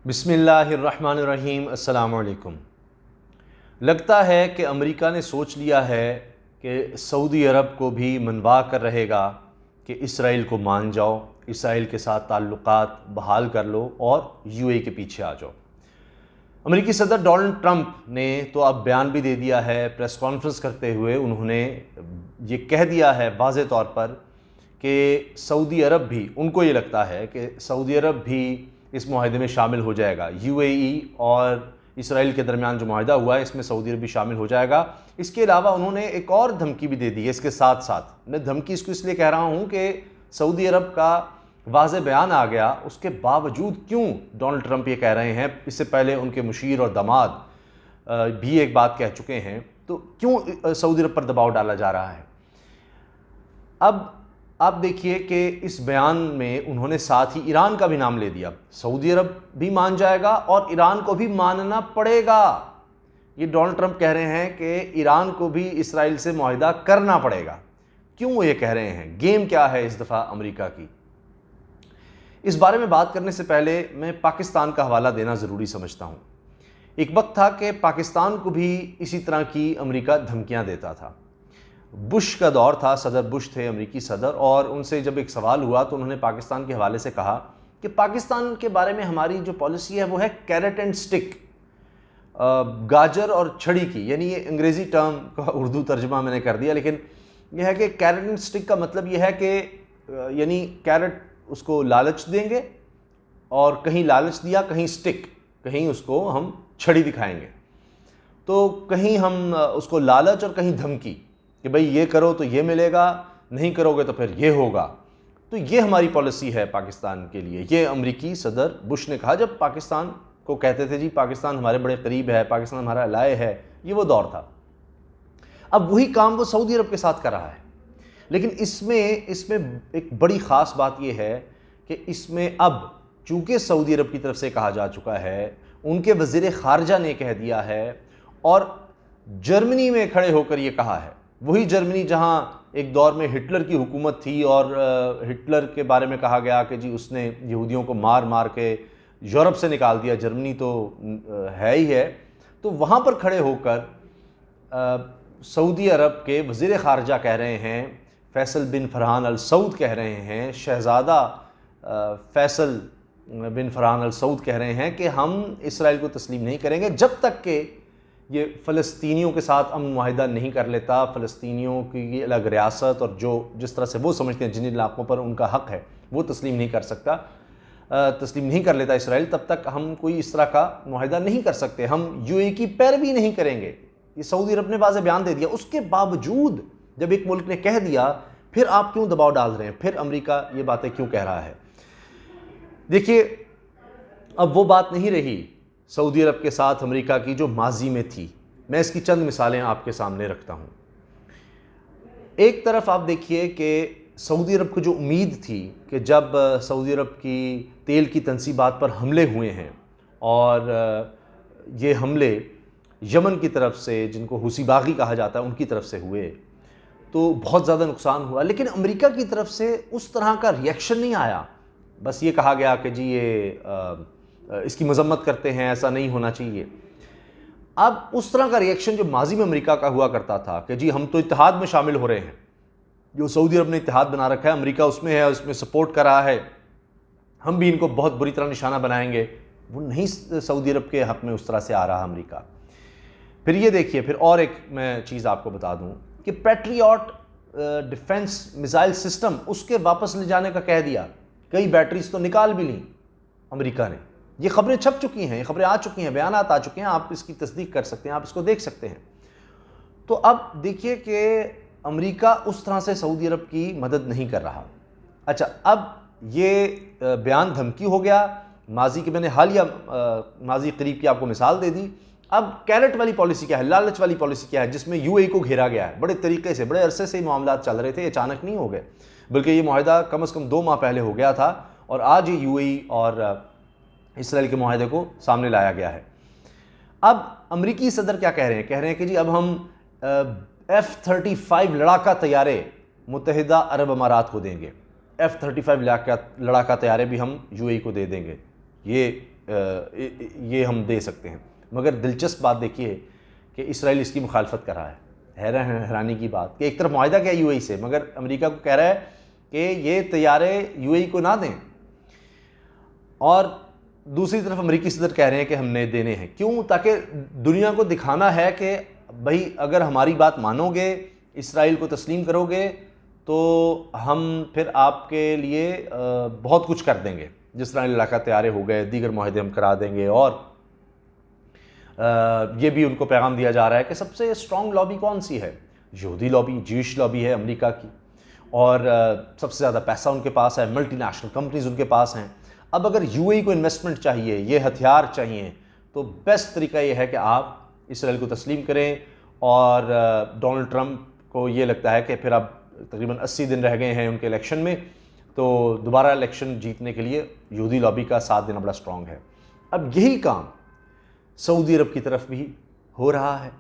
بسم اللہ الرحمن الرحیم۔ السلام علیکم۔ لگتا ہے کہ امریکہ نے سوچ لیا ہے کہ سعودی عرب کو بھی منوا کر رہے گا کہ اسرائیل کو مان جاؤ، اسرائیل کے ساتھ تعلقات بحال کر لو اور یو اے کے پیچھے آ جاؤ۔ امریکی صدر ڈونلڈ ٹرمپ نے تو اب بیان بھی دے دیا ہے، پریس کانفرنس کرتے ہوئے انہوں نے یہ کہہ دیا ہے واضح طور پر کہ سعودی عرب بھی، ان کو یہ لگتا ہے کہ سعودی عرب بھی اس معاہدے میں شامل ہو جائے گا۔ یو اے ای اور اسرائیل کے درمیان جو معاہدہ ہوا ہے اس میں سعودی عرب بھی شامل ہو جائے گا۔ اس کے علاوہ انہوں نے ایک اور دھمکی بھی دے دی ہے اس کے ساتھ ساتھ۔ میں دھمکی اس کو اس لیے کہہ رہا ہوں کہ سعودی عرب کا واضح بیان آ گیا، اس کے باوجود کیوں ڈونلڈ ٹرمپ یہ کہہ رہے ہیں، اس سے پہلے ان کے مشیر اور داماد بھی ایک بات کہہ چکے ہیں، تو کیوں سعودی عرب پر دباؤ ڈالا جا رہا ہے؟ اب آپ دیکھیے کہ اس بیان میں انہوں نے ساتھ ہی ایران کا بھی نام لے دیا۔ سعودی عرب بھی مان جائے گا اور ایران کو بھی ماننا پڑے گا۔ یہ ڈونلڈ ٹرمپ کہہ رہے ہیں کہ ایران کو بھی اسرائیل سے معاہدہ کرنا پڑے گا۔ کیوں وہ یہ کہہ رہے ہیں؟ گیم کیا ہے اس دفعہ امریکہ کی؟ اس بارے میں بات کرنے سے پہلے میں پاکستان کا حوالہ دینا ضروری سمجھتا ہوں۔ ایک وقت تھا کہ پاکستان کو بھی اسی طرح کی امریکہ دھمکیاں دیتا تھا۔ بش کا دور تھا، صدر بش تھے امریکی صدر، اور ان سے جب ایک سوال ہوا تو انہوں نے پاکستان کے حوالے سے کہا کہ پاکستان کے بارے میں ہماری جو پالیسی ہے وہ ہے کیرٹ اینڈ سٹک، گاجر اور چھڑی کی، یعنی یہ انگریزی ٹرم کا اردو ترجمہ میں نے کر دیا، لیکن یہ ہے کہ کیرٹ اینڈ سٹک کا مطلب یہ ہے کہ یعنی کیرٹ اس کو لالچ دیں گے، اور کہیں لالچ دیا کہیں سٹک، کہیں اس کو ہم چھڑی دکھائیں گے، تو کہیں ہم اس کو لالچ اور کہیں دھمکی کہ بھئی یہ کرو تو یہ ملے گا، نہیں کرو گے تو پھر یہ ہوگا۔ تو یہ ہماری پالیسی ہے پاکستان کے لیے۔ یہ امریکی صدر بش نے کہا جب پاکستان کو کہتے تھے جی پاکستان ہمارے بڑے قریب ہے، پاکستان ہمارا الائے ہے، یہ وہ دور تھا۔ اب وہی کام وہ سعودی عرب کے ساتھ کر رہا ہے، لیکن اس میں ایک بڑی خاص بات یہ ہے کہ اس میں اب چونکہ سعودی عرب کی طرف سے کہا جا چکا ہے، ان کے وزیر خارجہ نے کہہ دیا ہے، اور جرمنی میں کھڑے ہو کر یہ کہا ہے، وہی جرمنی جہاں ایک دور میں ہٹلر کی حکومت تھی اور ہٹلر کے بارے میں کہا گیا کہ جی اس نے یہودیوں کو مار مار کے یورپ سے نکال دیا، جرمنی تو ہے ہی ہے، تو وہاں پر کھڑے ہو کر سعودی عرب کے وزیر خارجہ کہہ رہے ہیں، فیصل بن فرحان ال سعود کہہ رہے ہیں، شہزادہ فیصل بن فرحان ال سعود کہہ رہے ہیں کہ ہم اسرائیل کو تسلیم نہیں کریں گے جب تک کہ یہ فلسطینیوں کے ساتھ امن معاہدہ نہیں کر لیتا، فلسطینیوں کی الگ ریاست اور جس طرح سے وہ سمجھتے ہیں جن علاقوں پر ان کا حق ہے وہ تسلیم نہیں کر لیتا اسرائیل، تب تک ہم کوئی اس طرح کا معاہدہ نہیں کر سکتے، ہم یو اے کی پیروی نہیں کریں گے۔ یہ سعودی عرب نے واضح بیان دے دیا۔ اس کے باوجود جب ایک ملک نے کہہ دیا، پھر آپ کیوں دباؤ ڈال رہے ہیں؟ پھر امریکہ یہ باتیں کیوں کہہ رہا ہے؟ دیکھیے، اب وہ بات نہیں رہی سعودی عرب کے ساتھ امریکہ کی جو ماضی میں تھی۔ میں اس کی چند مثالیں آپ کے سامنے رکھتا ہوں۔ ایک طرف آپ دیکھیے کہ سعودی عرب کو جو امید تھی کہ جب سعودی عرب کی تیل کی تنصیبات پر حملے ہوئے ہیں، اور یہ حملے یمن کی طرف سے، جن کو حوثی باغی کہا جاتا ہے، ان کی طرف سے ہوئے، تو بہت زیادہ نقصان ہوا، لیکن امریکہ کی طرف سے اس طرح کا ریئیکشن نہیں آیا۔ بس یہ کہا گیا کہ جی یہ اس کی مذمت کرتے ہیں، ایسا نہیں ہونا چاہیے۔ اب اس طرح کا ریئیکشن جو ماضی میں امریکہ کا ہوا کرتا تھا کہ جی ہم تو اتحاد میں شامل ہو رہے ہیں، جو سعودی عرب نے اتحاد بنا رکھا ہے، امریکہ اس میں ہے، اس میں سپورٹ کر رہا ہے، ہم بھی ان کو بہت بری طرح نشانہ بنائیں گے، وہ نہیں سعودی عرب کے حق میں اس طرح سے آ رہا امریکہ۔ پھر یہ دیکھیے، پھر اور ایک میں چیز آپ کو بتا دوں کہ پیٹریوٹ ڈیفنس میزائل سسٹم، اس کے واپس لے جانے کا کہہ دیا، کئی بیٹریز تو نکال بھی لیں امریکہ نے۔ یہ خبریں چھپ چکی ہیں، یہ خبریں آ چکی ہیں، بیانات آ چکے ہیں، آپ اس کی تصدیق کر سکتے ہیں، آپ اس کو دیکھ سکتے ہیں۔ تو اب دیکھیے کہ امریکہ اس طرح سے سعودی عرب کی مدد نہیں کر رہا۔ اچھا، اب یہ بیان دھمکی ہو گیا، ماضی کی میں نے حالیہ ماضی قریب کی آپ کو مثال دے دی۔ اب کیرٹ والی پالیسی کیا ہے، لالچ والی پالیسی کیا ہے، جس میں یو اے کو گھیرا گیا ہے؟ بڑے طریقے سے، بڑے عرصے سے معاملات چل رہے تھے، اچانک نہیں ہو گئے، بلکہ یہ معاہدہ کم از کم 2 ماہ پہلے ہو گیا تھا، اور آج یہ یو اے اور اسرائیل کے معاہدے کو سامنے لایا گیا ہے۔ اب امریکی صدر کیا کہہ رہے ہیں کہ جی اب ہم F-35 لڑاکا طیارے متحدہ عرب امارات کو دیں گے، F-35 لڑاکا طیارے بھی ہم یو اے کو دے دیں گے۔ یہ یہ ہم دے سکتے ہیں۔ مگر دلچسپ بات دیکھیے کہ اسرائیل اس کی مخالفت کر رہا ہے، حیرانی کی بات کہ ایک طرف معاہدہ کیا یو اے ای سے، مگر امریکہ کو کہہ رہا ہے کہ یہ طیارے یو اے ای کو نہ دیں، اور دوسری طرف امریکی صدر کہہ رہے ہیں کہ ہم نے دینے ہیں۔ کیوں؟ تاکہ دنیا کو دکھانا ہے کہ بھائی اگر ہماری بات مانو گے، اسرائیل کو تسلیم کرو گے، تو ہم پھر آپ کے لیے بہت کچھ کر دیں گے، جس طرح علاقہ طیارے ہو گئے، دیگر معاہدے ہم کرا دیں گے۔ اور یہ بھی ان کو پیغام دیا جا رہا ہے کہ سب سے اسٹرانگ لابی کون سی ہے؟ یہودی لابی، جیوش لابی ہے امریکہ کی، اور سب سے زیادہ پیسہ ان کے پاس ہے، ملٹی نیشنل کمپنیز ان کے پاس ہیں۔ اب اگر یو اے ای کو انویسٹمنٹ چاہیے، یہ ہتھیار چاہیے، تو بیسٹ طریقہ یہ ہے کہ آپ اسرائیل کو تسلیم کریں۔ اور ڈونلڈ ٹرمپ کو یہ لگتا ہے کہ پھر اب تقریباً 80 دن رہ گئے ہیں ان کے الیکشن میں، تو دوبارہ الیکشن جیتنے کے لیے یہودی لابی کا ساتھ دینا بڑا اسٹرانگ ہے۔ اب یہی کام سعودی عرب کی طرف بھی ہو رہا ہے۔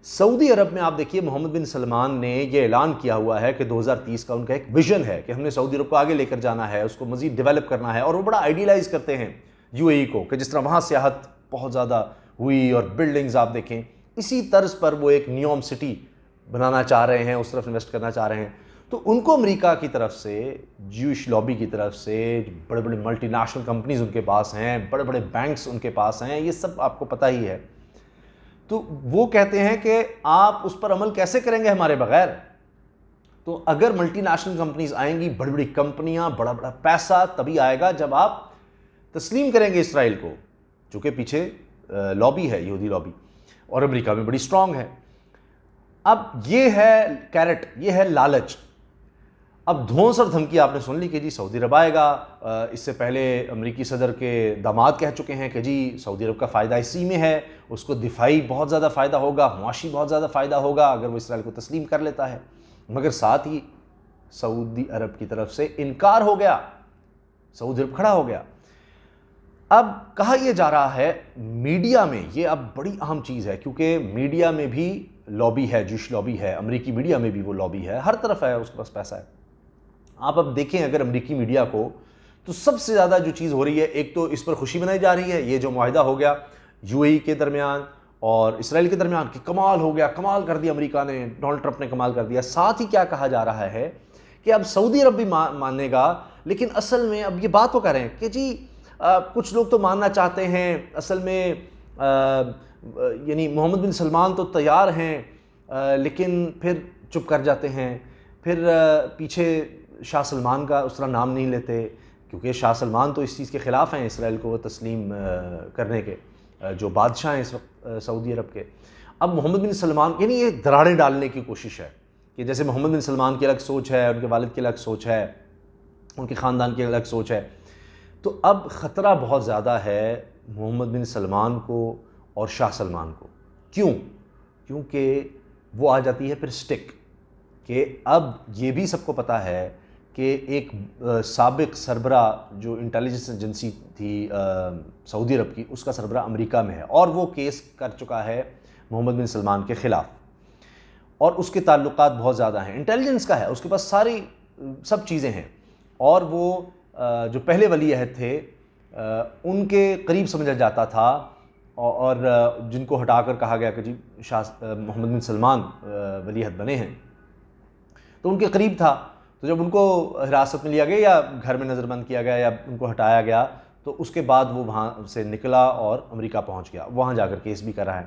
سعودی عرب میں آپ دیکھیے محمد بن سلمان نے یہ اعلان کیا ہوا ہے کہ 2030 کا ان کا ایک ویژن ہے کہ ہم نے سعودی عرب کو آگے لے کر جانا ہے، اس کو مزید ڈیولپ کرنا ہے، اور وہ بڑا آئیڈیلائز کرتے ہیں یو اے ای کو، کہ جس طرح وہاں سیاحت بہت زیادہ ہوئی اور بلڈنگز آپ دیکھیں، اسی طرز پر وہ ایک نیوم سٹی بنانا چاہ رہے ہیں، اس طرف انویسٹ کرنا چاہ رہے ہیں۔ تو ان کو امریکہ کی طرف سے، جیوش لابی کی طرف سے، بڑے بڑے ملٹی نیشنل کمپنیز ان کے پاس ہیں، بڑے بڑے بینکس ان کے پاس ہیں، یہ سب آپ کو پتہ ہی ہے۔ تو وہ کہتے ہیں کہ آپ اس پر عمل کیسے کریں گے ہمارے بغیر؟ تو اگر ملٹی نیشنل کمپنیز آئیں گی، بڑی بڑی کمپنیاں، بڑا بڑا پیسہ تبھی آئے گا جب آپ تسلیم کریں گے اسرائیل کو، چونکہ پیچھے لابی ہے، یہودی لابی، اور امریکہ میں بڑی اسٹرانگ ہے۔ اب یہ ہے کیرٹ، یہ ہے لالچ۔ اب دھونس اور دھمکی آپ نے سن لی کہ جی سعودی عرب آئے گا۔ اس سے پہلے امریکی صدر کے داماد کہہ چکے ہیں کہ جی سعودی عرب کا فائدہ اسی میں ہے، اس کو دفاعی بہت زیادہ فائدہ ہوگا، معاشی بہت زیادہ فائدہ ہوگا اگر وہ اسرائیل کو تسلیم کر لیتا ہے۔ مگر ساتھ ہی سعودی عرب کی طرف سے انکار ہو گیا، سعودی عرب کھڑا ہو گیا۔ اب کہا یہ جا رہا ہے میڈیا میں، یہ اب بڑی اہم چیز ہے، کیونکہ میڈیا میں بھی لابی ہے، جوش لابی ہے، امریکی میڈیا میں بھی وہ لابی ہے، ہر طرف ہے، اس کے پاس پیسہ ہے۔ آپ اب دیکھیں اگر امریکی میڈیا کو، تو سب سے زیادہ جو چیز ہو رہی ہے، ایک تو اس پر خوشی منائی جا رہی ہے، یہ جو معاہدہ ہو گیا یو اے ای کے درمیان اور اسرائیل کے درمیان، کہ کمال ہو گیا، کمال کر دیا امریکہ نے، ڈونلڈ ٹرمپ نے کمال کر دیا۔ ساتھ ہی کیا کہا جا رہا ہے کہ اب سعودی عرب بھی مانے گا، لیکن اصل میں اب یہ بات کو کر رہے ہیں کہ جی کچھ لوگ تو ماننا چاہتے ہیں، اصل میں یعنی محمد بن سلمان تو تیار ہیں، لیکن پھر چپ کر جاتے ہیں، پھر پیچھے شاہ سلمان کا اس طرح نام نہیں لیتے، کیونکہ شاہ سلمان تو اس چیز کے خلاف ہیں اسرائیل کو تسلیم کرنے کے، جو بادشاہ ہیں اس وقت سعودی عرب کے۔ اب محمد بن سلمان، یعنی یہ دراڑیں ڈالنے کی کوشش ہے کہ جیسے محمد بن سلمان کی الگ سوچ ہے، ان کے والد کی الگ سوچ ہے، ان کے خاندان کی الگ سوچ ہے، تو اب خطرہ بہت زیادہ ہے محمد بن سلمان کو اور شاہ سلمان کو۔ کیوں؟ کیونکہ وہ آ جاتی ہے پھر سٹک، کہ اب یہ بھی سب کو پتہ ہے کہ ایک سابق سربراہ جو انٹیلیجنس ایجنسی تھی سعودی عرب کی، اس کا سربراہ امریکہ میں ہے، اور وہ کیس کر چکا ہے محمد بن سلمان کے خلاف، اور اس کے تعلقات بہت زیادہ ہیں، انٹیلیجنس کا ہے، اس کے پاس ساری سب چیزیں ہیں، اور وہ جو پہلے ولی عہد تھے ان کے قریب سمجھا جاتا تھا، اور جن کو ہٹا کر کہا گیا کہ جی محمد بن سلمان ولی عہد بنے ہیں، تو ان کے قریب تھا۔ تو جب ان کو حراست میں لیا گیا یا گھر میں نظر بند کیا گیا یا ان کو ہٹایا گیا، تو اس کے بعد وہ وہاں سے نکلا اور امریکہ پہنچ گیا، وہاں جا کر کیس بھی کر رہا ہے۔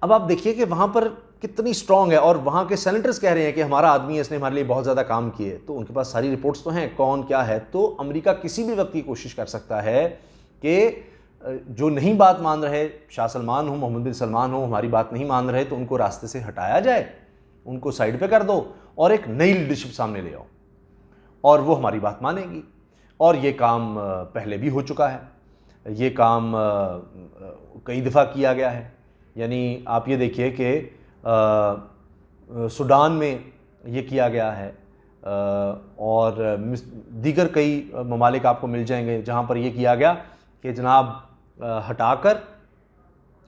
اب آپ دیکھیے کہ وہاں پر کتنی اسٹرانگ ہے، اور وہاں کے سینیٹرز کہہ رہے ہیں کہ ہمارا آدمی ہے، اس نے ہمارے لیے بہت زیادہ کام کیے، تو ان کے پاس ساری رپورٹس تو ہیں کون کیا ہے۔ تو امریکہ کسی بھی وقت کی کوشش کر سکتا ہے کہ جو نہیں بات مان رہے، شاہ سلمان ہوں، محمد بن سلمان ہوں، ہماری بات نہیں مان رہے، تو ان کو راستے سے ہٹایا جائے، ان کو سائڈ پہ کر دو، اور ایک نئی لیڈرشپ سامنے لے آؤ، اور وہ ہماری بات مانے گی۔ اور یہ کام پہلے بھی ہو چکا ہے، یہ کام کئی دفعہ کیا گیا ہے۔ یعنی آپ یہ دیکھیے کہ سوڈان میں یہ کیا گیا ہے، اور دیگر کئی ممالک آپ کو مل جائیں گے جہاں پر یہ کیا گیا کہ جناب ہٹا کر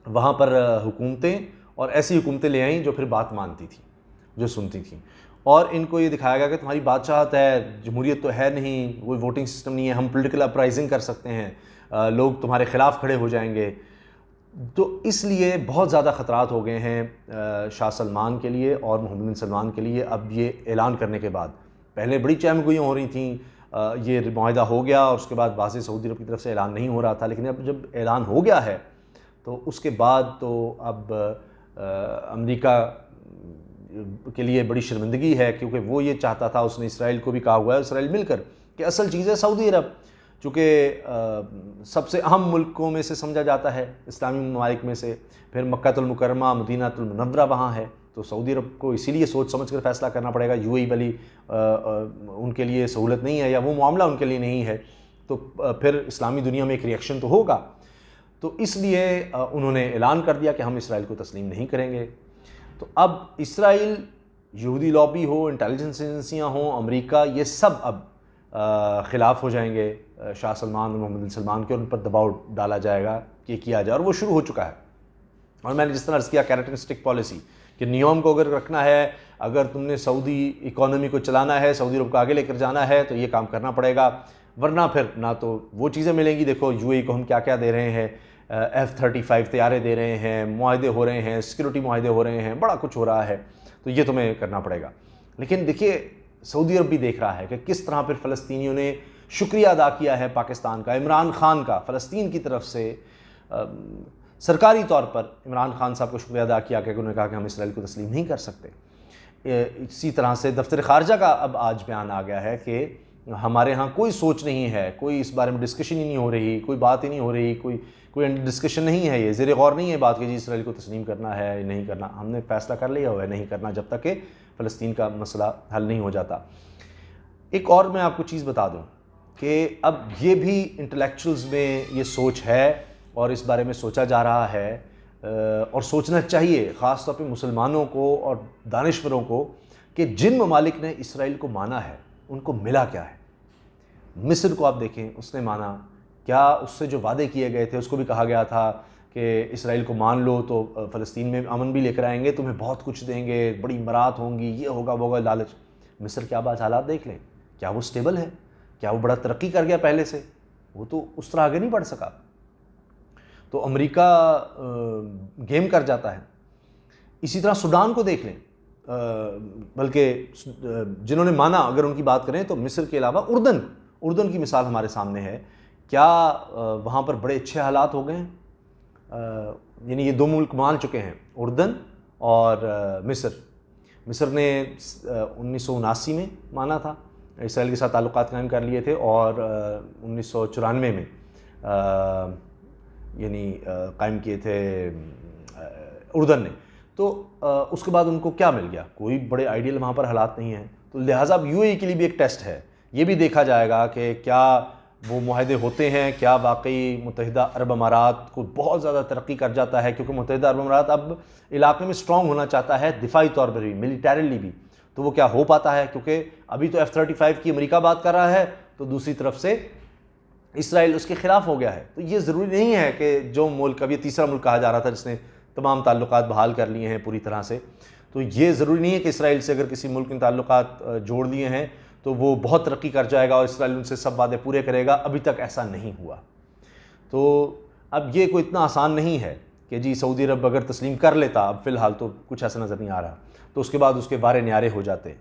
وہاں پر حکومتیں، اور ایسی حکومتیں لے آئیں جو پھر بات مانتی تھیں، جو سنتی تھیں، اور ان کو یہ دکھایا گیا کہ تمہاری بادشاہت ہے، جمہوریت تو ہے نہیں، کوئی ووٹنگ سسٹم نہیں ہے، ہم پولیٹیکل اپرائزنگ کر سکتے ہیں، لوگ تمہارے خلاف کھڑے ہو جائیں گے. تو اس لیے بہت زیادہ خطرات ہو گئے ہیں شاہ سلمان کے لیے اور محمد بن سلمان کے لیے اب یہ اعلان کرنے کے بعد. پہلے بڑی چہم گوئیاں ہو رہی تھیں، یہ معاہدہ ہو گیا اور اس کے بعد واضح سعودی عرب کی طرف سے اعلان نہیں ہو رہا تھا، لیکن اب جب اعلان ہو گیا ہے تو اس کے بعد تو اب امریکہ کے لیے بڑی شرمندگی ہے، کیونکہ وہ یہ چاہتا تھا، اس نے اسرائیل کو بھی کہا ہوا ہے، اسرائیل مل کر، کہ اصل چیز ہے سعودی عرب، چونکہ سب سے اہم ملکوں میں سے سمجھا جاتا ہے اسلامی ممالک میں سے، پھر مکہ المکرمہ مدینہ المنورہ وہاں ہے، تو سعودی عرب کو اسی لیے سوچ سمجھ کر فیصلہ کرنا پڑے گا. یو اے ای والی ان کے لیے سہولت نہیں ہے یا وہ معاملہ ان کے لیے نہیں ہے، تو پھر اسلامی دنیا میں ایک ریئیکشن تو ہوگا. تو اس لیے انہوں نے اعلان کر دیا کہ ہم اسرائیل کو تسلیم نہیں کریں گے. تو اب اسرائیل، یہودی لابی ہو، انٹیلیجنس ایجنسیاں ہوں، امریکہ، یہ سب اب خلاف ہو جائیں گے شاہ سلمان اور محمد بن سلمان کے، اور ان پر دباؤ ڈالا جائے گا کہ کیا جائے، اور وہ شروع ہو چکا ہے. اور میں نے جس طرح عرض کیا کیریٹرسٹک پالیسی کہ نیوم کو اگر رکھنا ہے، اگر تم نے سعودی اکانومی کو چلانا ہے، سعودی عرب کو آگے لے کر جانا ہے، تو یہ کام کرنا پڑے گا، ورنہ پھر نہ تو وہ چیزیں ملیں گی. دیکھو یو اے ای کو ہم کیا کیا دے رہے ہیں، F-35 طیارے دے رہے ہیں، معاہدے ہو رہے ہیں، سیکورٹی معاہدے ہو رہے ہیں، بڑا کچھ ہو رہا ہے، تو یہ تمہیں کرنا پڑے گا. لیکن دیکھیے سعودی عرب بھی دیکھ رہا ہے کہ کس طرح پھر فلسطینیوں نے شکریہ ادا کیا ہے پاکستان کا، عمران خان کا، فلسطین کی طرف سے سرکاری طور پر عمران خان صاحب کو شکریہ ادا کیا کہ انہوں نے کہا کہ ہم اسرائیل کو تسلیم نہیں کر سکتے. اسی طرح سے دفتر خارجہ کا اب آج بیان آ گیا ہے کہ ہمارے ہاں کوئی سوچ نہیں ہے، کوئی اس بارے میں ڈسکشن ہی نہیں ہو رہی، کوئی بات ہی نہیں ہو رہی، کوئی ڈسکشن نہیں ہے، یہ زیر غور نہیں ہے بات کہ جی اسرائیل کو تسلیم کرنا ہے یا نہیں کرنا. ہم نے فیصلہ کر لیا ہوا ہے نہیں کرنا جب تک کہ فلسطین کا مسئلہ حل نہیں ہو جاتا. ایک اور میں آپ کو چیز بتا دوں کہ اب یہ بھی انٹلیکچوئلز میں یہ سوچ ہے اور اس بارے میں سوچا جا رہا ہے اور سوچنا چاہیے، خاص طور پہ مسلمانوں کو اور دانشوروں کو، کہ جن ممالک نے اسرائیل کو مانا ہے ان کو ملا کیا ہے. مصر کو آپ دیکھیں، اس نے مانا کیا، اس سے جو وعدے کیے گئے تھے، اس کو بھی کہا گیا تھا کہ اسرائیل کو مان لو تو فلسطین میں امن بھی لے کر آئیں گے، تمہیں بہت کچھ دیں گے، بڑی امارات ہوں گی، یہ ہوگا وہ ہوگا، لالچ. مصر کے آج حالات دیکھ لیں، کیا وہ سٹیبل ہے؟ کیا وہ بڑا ترقی کر گیا پہلے سے؟ وہ تو اس طرح آگے نہیں بڑھ سکا. تو امریکہ گیم کر جاتا ہے. اسی طرح سوڈان کو دیکھ لیں، بلکہ جنہوں نے مانا اگر ان کی بات کریں تو مصر کے علاوہ اردن کی مثال ہمارے سامنے ہے. کیا وہاں پر بڑے اچھے حالات ہو گئے ہیں؟ یعنی یہ دو ملک مان چکے ہیں، اردن اور مصر نے 1979 میں مانا تھا، اسرائیل کے ساتھ تعلقات قائم کر لیے تھے، اور 1994 میں یعنی قائم کیے تھے اردن نے. تو اس کے بعد ان کو کیا مل گیا؟ کوئی بڑے آئیڈیل وہاں پر حالات نہیں ہیں. تو لہٰذا اب یو اے ای کے لیے بھی ایک ٹیسٹ ہے، یہ بھی دیکھا جائے گا کہ کیا وہ معاہدے ہوتے ہیں، کیا واقعی متحدہ عرب امارات کو بہت زیادہ ترقی کر جاتا ہے، کیونکہ متحدہ عرب امارات اب علاقے میں اسٹرانگ ہونا چاہتا ہے، دفاعی طور پر بھی، ملیٹریلی بھی. تو وہ کیا ہو پاتا ہے؟ کیونکہ ابھی تو F-35 کی امریکہ بات کر رہا ہے، تو دوسری طرف سے اسرائیل اس کے خلاف ہو گیا ہے. تو یہ ضروری نہیں ہے کہ جو ملک، اب یہ تیسرا ملک کہا جا رہا تھا جس نے تمام تعلقات بحال کر لیے ہیں پوری طرح سے، تو یہ ضروری نہیں ہے کہ اسرائیل سے اگر کسی ملک نے تعلقات جوڑ لیے ہیں تو وہ بہت ترقی کر جائے گا اور اسرائیل ان سے سب وعدے پورے کرے گا. ابھی تک ایسا نہیں ہوا. تو اب یہ کوئی اتنا آسان نہیں ہے کہ جی سعودی عرب اگر تسلیم کر لیتا، اب فی الحال تو کچھ ایسا نظر نہیں آ رہا، تو اس کے بعد اس کے بارے نیارے ہو جاتے.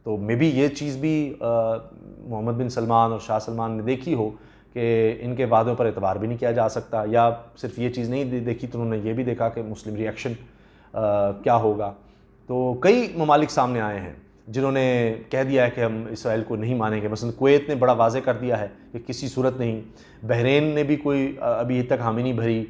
تو میں بھی یہ چیز بھی محمد بن سلمان اور شاہ سلمان نے دیکھی ہو کہ ان کے وعدوں پر اعتبار بھی نہیں کیا جا سکتا، یا صرف یہ چیز نہیں دیکھی تو انہوں نے یہ بھی دیکھا کہ مسلم ریئیکشن کیا ہوگا. تو کئی ممالک سامنے آئے ہیں جنہوں نے کہہ دیا ہے کہ ہم اسرائیل کو نہیں مانیں گے. مثلا کویت نے بڑا واضح کر دیا ہے کہ کسی صورت نہیں. بحرین نے بھی کوئی ابھی تک حامی نہیں بھری.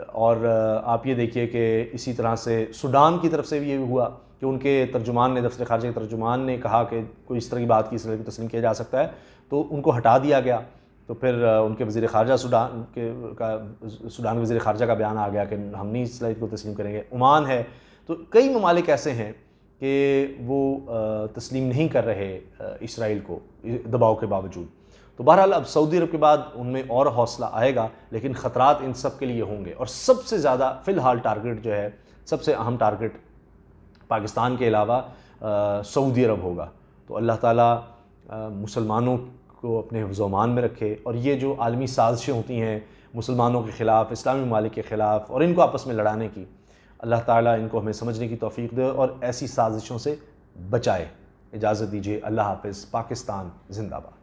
اور آپ یہ دیکھیے کہ اسی طرح سے سوڈان کی طرف سے بھی یہ ہوا کہ ان کے ترجمان نے، دفتر خارجہ کے ترجمان نے کہا کہ کوئی اس طرح کی بات کی اسرائیل کو تسلیم کیا جا سکتا ہے، تو ان کو ہٹا دیا گیا. تو پھر ان کے وزیر خارجہ سوڈان کے وزیر خارجہ کا بیان آ گیا کہ ہم نہیں اسرائیل کو تسلیم کریں گے. عمان ہے. تو کئی ممالک ایسے ہیں کہ وہ تسلیم نہیں کر رہے اسرائیل کو دباؤ کے باوجود. تو بہرحال اب سعودی عرب کے بعد ان میں اور حوصلہ آئے گا، لیکن خطرات ان سب کے لیے ہوں گے. اور سب سے زیادہ فی الحال ٹارگٹ جو ہے، سب سے اہم ٹارگٹ پاکستان کے علاوہ سعودی عرب ہوگا. تو اللہ تعالیٰ مسلمانوں کو اپنے حفظ و امان میں رکھے، اور یہ جو عالمی سازشیں ہوتی ہیں مسلمانوں کے خلاف، اسلامی ممالک کے خلاف، اور ان کو آپس میں لڑانے کی، اللہ تعالیٰ ان کو ہمیں سمجھنے کی توفیق دے اور ایسی سازشوں سے بچائے۔ اجازت دیجیے، اللہ حافظ۔ پاکستان زندہ باد۔